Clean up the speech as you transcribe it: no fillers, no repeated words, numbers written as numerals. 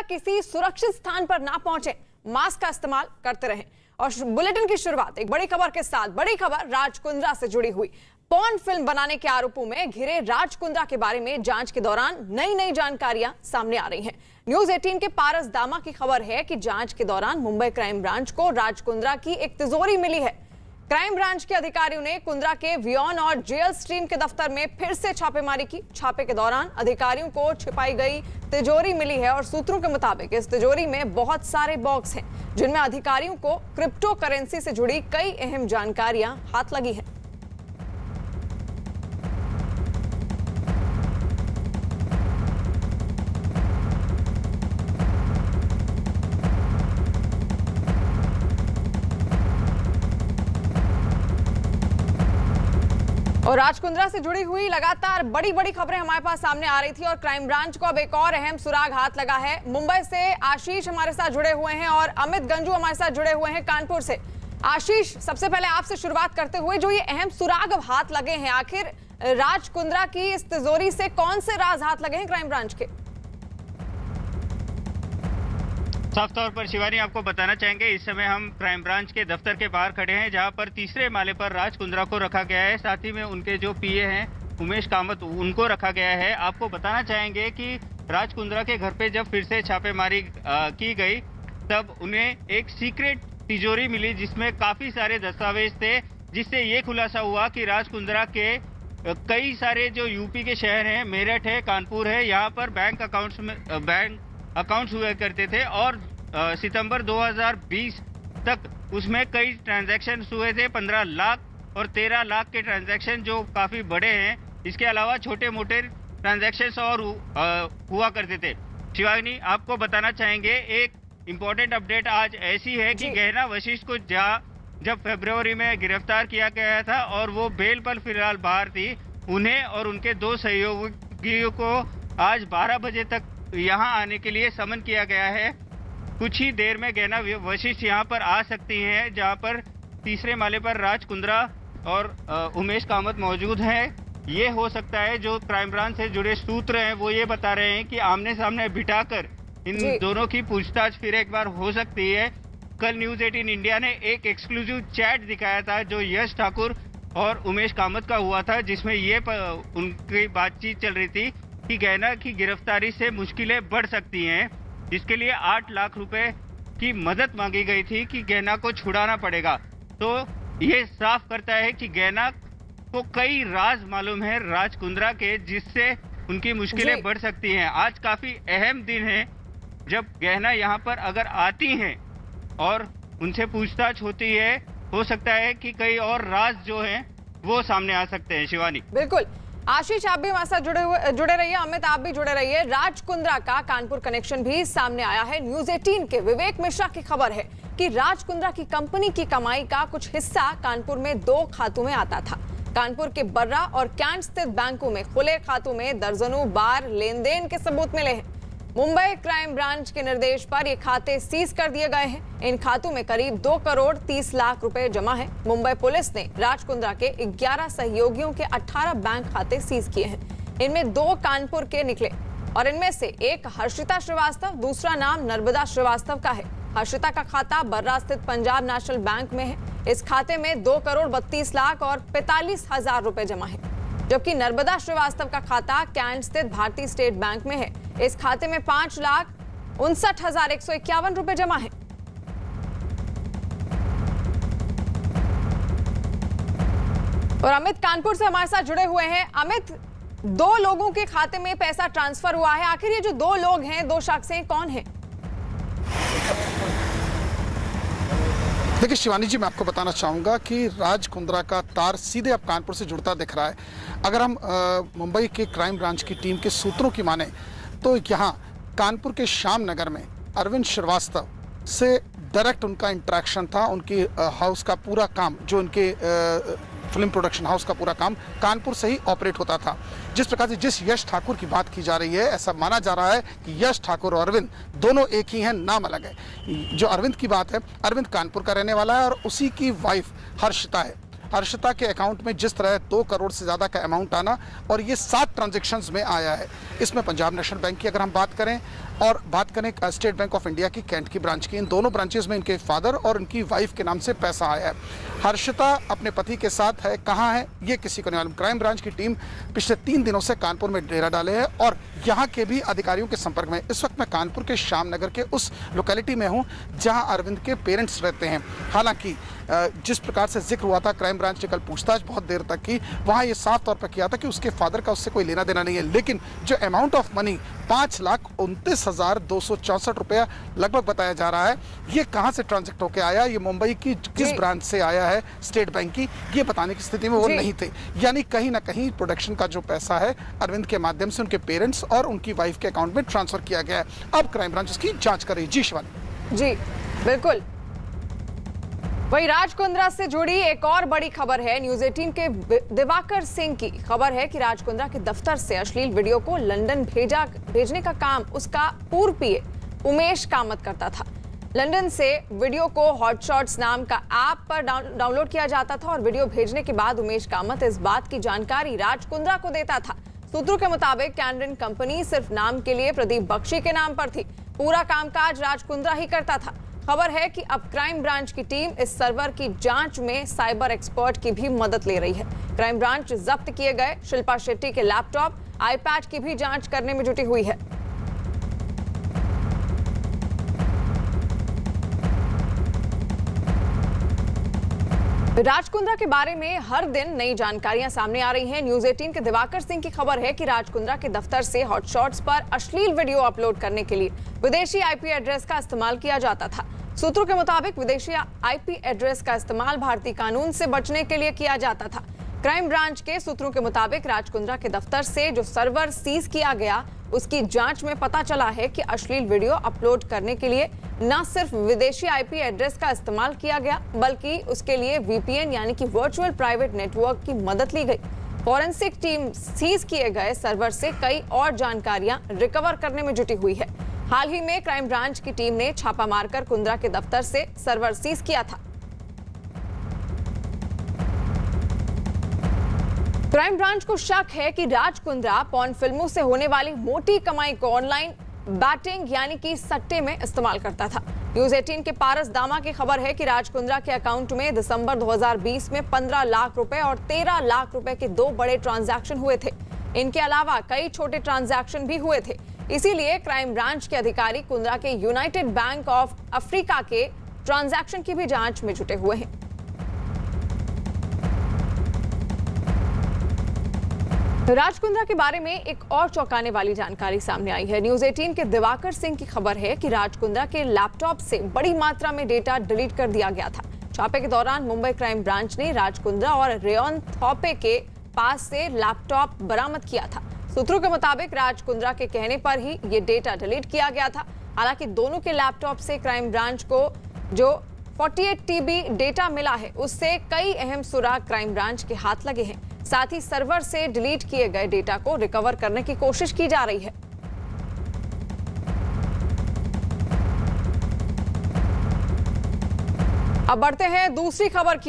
किसी सुरक्षित स्थान पर ना पहुंचे, मास्क का इस्तेमाल करते रहें। और बुलेटिन की शुरुआत एक बड़ी खबर के साथ। बड़ी खबर राज कुंद्रा से जुड़ी हुई। पॉर्न फिल्म बनाने के आरोपों में घिरे राज कुंद्रा के बारे में जांच के दौरान नई नई जानकारियां सामने आ रही हैं। न्यूज 18 के पारस दामा की खबर है कि जांच के दौरान मुंबई क्राइम ब्रांच को राज कुंद्रा की एक तिजोरी मिली है। क्राइम ब्रांच के अधिकारियों ने कुंद्रा के वियॉन और जेल स्ट्रीम के दफ्तर में फिर से छापेमारी की। छापे के दौरान अधिकारियों को छिपाई गई तिजोरी मिली है और सूत्रों के मुताबिक इस तिजोरी में बहुत सारे बॉक्स हैं जिनमें अधिकारियों को क्रिप्टो करेंसी से जुड़ी कई अहम जानकारियां हाथ लगी हैं। और राज कुंद्रा से जुड़ी हुई लगातार बड़ी बड़ी खबरें हमारे पास सामने आ रही थी और क्राइम ब्रांच को अब एक और अहम सुराग हाथ लगा है। मुंबई से आशीष हमारे साथ जुड़े हुए हैं और अमित गंजू हमारे साथ जुड़े हुए हैं कानपुर से। आशीष, सबसे पहले आपसे शुरुआत करते हुए, जो ये अहम सुराग अब हाथ लगे हैं, आखिर राज कुंद्रा की इस तिजोरी से कौन से राज हाथ लगे हैं क्राइम ब्रांच के? साफ तौर पर शिवानी आपको बताना चाहेंगे, इस समय हम क्राइम ब्रांच के दफ्तर के बाहर खड़े हैं जहां पर तीसरे माले पर राज कुंद्रा को रखा गया है। साथ ही में उनके जो पीए हैं उमेश कामत, उनको रखा गया है। आपको बताना चाहेंगे कि राज कुंद्रा के घर पे जब फिर से छापेमारी की गई तब उन्हें एक सीक्रेट तिजोरी मिली जिसमें काफी सारे दस्तावेज थे, जिससे ये खुलासा हुआ कि राज कुंद्रा के कई सारे जो यूपी के शहर हैं, मेरठ है, कानपुर है, यहाँ पर बैंक अकाउंट्स हुआ करते थे और सितंबर 2020 तक उसमें कई ट्रांजैक्शन हुए थे। 15 लाख और 13 लाख के ट्रांजैक्शन जो काफी बड़े हैं। इसके अलावा छोटे मोटे ट्रांजैक्शन और हुआ करते थे। शिवानी, आपको बताना चाहेंगे एक इम्पोर्टेंट अपडेट आज ऐसी है कि गहना वशिष्ठ को जब फरवरी में गिरफ्तार किया गया था और वो बेल पर फिलहाल बाहर थी, उन्हें और उनके 2 सहयोगियों को आज 12 बजे तक यहाँ आने के लिए समन किया गया है। कुछ ही देर में गहना वशिष्ठ यहाँ पर आ सकती हैं, जहाँ पर तीसरे माले पर राज कुंद्रा और उमेश कामत मौजूद हैं। ये हो सकता है, जो क्राइम ब्रांच से जुड़े सूत्र हैं वो ये बता रहे हैं कि आमने सामने बिठाकर इन दोनों की पूछताछ फिर एक बार हो सकती है। कल न्यूज 18 इंडिया ने एक एक्सक्लूसिव चैट दिखाया था जो यश ठाकुर और उमेश कामत का हुआ था, जिसमें ये उनकी बातचीत चल रही थी कि गहना की गिरफ्तारी से मुश्किलें बढ़ सकती हैं, जिसके लिए 8 लाख रुपए की मदद मांगी गई थी कि गहना को छुड़ाना पड़ेगा। तो ये साफ करता है कि गहना को कई राज मालूम है राज कुंद्रा के, जिससे उनकी मुश्किलें बढ़ सकती हैं। आज काफी अहम दिन है जब गहना यहाँ पर अगर आती हैं और उनसे पूछताछ होती है, हो सकता है कि कई और राज जो हैं वो सामने आ सकते हैं। शिवानी, बिल्कुल। आशीष, आप भी हमारे साथ जुड़े रहिए। अमित, आप भी जुड़े रहिए। राज कुंद्रा का कानपुर कनेक्शन भी सामने आया है। न्यूज 18 के विवेक मिश्रा की खबर है कि राज कुंद्रा की कंपनी की कमाई का कुछ हिस्सा कानपुर में 2 खातों में आता था। कानपुर के बर्रा और कैंट स्थित बैंकों में खुले खातों में दर्जनों बार लेन देन के सबूत मिले हैं। मुंबई क्राइम ब्रांच के निर्देश पर ये खाते सीज कर दिए गए हैं। इन खातों में करीब 2 करोड़ 30 लाख रुपए जमा है। मुंबई पुलिस ने राज कुंद्रा के 11 सहयोगियों के 18 बैंक खाते सीज किए हैं। इनमें 2 कानपुर के निकले और इनमें से एक हर्षिता श्रीवास्तव, दूसरा नाम नर्मदा श्रीवास्तव का है। हर्षिता का खाता बर्रा स्थित पंजाब नेशनल बैंक में है। इस खाते में 2 करोड़ 32 लाख और 45 हजार रुपए जमा है, जबकि नर्मदा श्रीवास्तव का खाता कैंट स्थित भारतीय स्टेट बैंक में है। इस खाते में 5,59,151 रुपए जमा है। और अमित कानपुर से हमारे साथ जुड़े हुए हैं। अमित, 2 लोगों के खाते में पैसा ट्रांसफर हुआ है। आखिर ये जो 2 लोग हैं, 2 शख्स हैं, कौन हैं? देखिए शिवानी जी, मैं आपको बताना चाहूँगा कि राज कुंद्रा का तार सीधे अब कानपुर से जुड़ता दिख रहा है। अगर हम मुंबई के क्राइम ब्रांच की टीम के सूत्रों की माने तो यहाँ कानपुर के श्याम नगर में अरविंद श्रीवास्तव से डायरेक्ट उनका इंटरेक्शन था। उनकी हाउस का पूरा काम, जो उनके फिल्म प्रोडक्शन हाउस का पूरा काम कानपुर से ही ऑपरेट होता था। जिस प्रकार से जिस यश ठाकुर की बात की जा रही है, ऐसा माना जा रहा है कि यश ठाकुर और अरविंद दोनों एक ही हैं, नाम अलग है। जो अरविंद की बात है, अरविंद कानपुर का रहने वाला है और उसी की वाइफ हर्षिता है। हर्षिता के अकाउंट में जिस तरह 2 करोड़ से ज़्यादा का अमाउंट आना और ये 7 ट्रांजैक्शंस में आया है। इसमें पंजाब नेशनल बैंक की अगर हम बात करें, और बात करें स्टेट बैंक ऑफ इंडिया की कैंट की ब्रांच की, इन दोनों ब्रांचेस में इनके फादर और इनकी वाइफ के नाम से पैसा आया है। हर्षिता अपने पति के साथ है, कहाँ है ये किसी को नहीं मालूम। क्राइम ब्रांच की टीम पिछले 3 दिनों से कानपुर में डेरा डाले है और यहाँ के भी अधिकारियों के संपर्क में। इस वक्त मैं कानपुर के श्याम नगर के उस लोकेलिटी में हूँ जहाँ अरविंद के पेरेंट्स रहते हैं। हालांकि जिस प्रकार से जिक्र हुआ था, क्राइम ब्रांच ने कल पूछताछ बहुत देर तक की, वहाँ ये साफ तौर पर किया था कि उसके फादर का उससे कोई लेना देना नहीं है। लेकिन जो अमाउंट ऑफ मनी 5,29,264 रुपया लगभग बताया जा रहा है, ये कहाँ से ट्रांजैक्ट होकर आया, ये मुंबई की किस ब्रांच से आया है स्टेट बैंक की, ये बताने की स्थिति में वो नहीं थे। यानी कहीं ना कहीं प्रोडक्शन का जो पैसा है अरविंद के माध्यम से उनके पेरेंट्स और उनकी वाइफ के अकाउंट में ट्रांसफर किया गया है। अब क्राइम ब्रांच इसकी जांच कर रही है। जी शिवानी। जी बिल्कुल। वही राज कुंद्रा से जुड़ी एक और बड़ी खबर है। न्यूज 18 के दिवाकर सिंह की खबर है कि राज कुंद्रा के दफ्तर से अश्लील वीडियो को लंदन भेजने का काम उसका पूर्व पीए उमेश कामत करता था। लंदन से वीडियो को हॉटशॉट्स नाम का ऐप पर डाउनलोड किया जाता था और वीडियो भेजने के बाद उमेश कामत इस बात की जानकारी राज कुंद्रा को देता था। सूत्रों के मुताबिक कैनरन कंपनी सिर्फ नाम के लिए प्रदीप बख्शी के नाम पर थी, पूरा कामकाज राज कुंद्रा ही करता था। खबर है कि अब क्राइम ब्रांच की टीम इस सर्वर की जांच में साइबर एक्सपर्ट की भी मदद ले रही है। क्राइम ब्रांच जब्त किए गए शिल्पा शेट्टी के लैपटॉप, आईपैड की भी जांच करने में जुटी हुई है। राज कुंद्रा के बारे में हर दिन नई जानकारियां सामने आ रही हैं। न्यूज 18 के दिवाकर सिंह की खबर है कि राज कुंद्रा के दफ्तर से हॉटशॉट्स पर अश्लील वीडियो अपलोड करने के लिए विदेशी आईपी एड्रेस का इस्तेमाल किया जाता था। सूत्रों के मुताबिक विदेशी आईपी एड्रेस का इस्तेमाल भारतीय कानून से बचने के लिए किया जाता था। क्राइम ब्रांच के सूत्रों के मुताबिक राज कुंद्रा के दफ्तर से जो सर्वर सीज किया गया, उसकी जांच में पता चला है कि अश्लील वीडियो अपलोड करने के लिए न सिर्फ विदेशी आईपी एड्रेस का इस्तेमाल किया गया, बल्कि उसके लिए वीपीएन यानी कि वर्चुअल प्राइवेट नेटवर्क की मदद ली गई। फॉरेंसिक टीम सीज किए गए सर्वर से कई और जानकारियां रिकवर करने में जुटी हुई है। हाल ही में क्राइम ब्रांच की टीम ने छापा मारकर कुंद्रा के दफ्तर से सर्वर सीज किया था। क्राइम ब्रांच को शक है कि राज कुंद्रा पॉर्न फिल्मों से होने वाली मोटी कमाई को ऑनलाइन बैटिंग यानी कि सट्टे में इस्तेमाल करता था। न्यूज 18 के पारस दामा की खबर है कि राज कुंद्रा के अकाउंट में दिसंबर 2020 में 15 लाख रुपए और 13 लाख रुपए के 2 बड़े ट्रांजैक्शन हुए थे। इनके अलावा कई छोटे ट्रांजैक्शन भी हुए थे। इसीलिए क्राइम ब्रांच के अधिकारी कुंद्रा के यूनाइटेड बैंक ऑफ अफ्रीका के ट्रांजैक्शन की भी जांच में जुटे हुए हैं। राज कुंद्रा के बारे में एक और चौंकाने वाली जानकारी सामने आई है। न्यूज 18 के दिवाकर सिंह की खबर है कि राज कुंद्रा के लैपटॉप से बड़ी मात्रा में डेटा डिलीट कर दिया गया था। छापे के दौरान मुंबई क्राइम ब्रांच ने राज कुंद्रा और रेयन थॉपे के पास से लैपटॉप बरामद किया था। सूत्रों के मुताबिक राज कुंद्रा के कहने पर ही ये डेटा डिलीट किया गया था। हालांकि दोनों के लैपटॉप से क्राइम ब्रांच को जो 48 TB डेटा मिला है, उससे कई अहम सुराग क्राइम ब्रांच के हाथ लगे हैं। साथ ही सर्वर से डिलीट किए गए डेटा को रिकवर करने की कोशिश की जा रही है। अब बढ़ते हैं दूसरी खबर की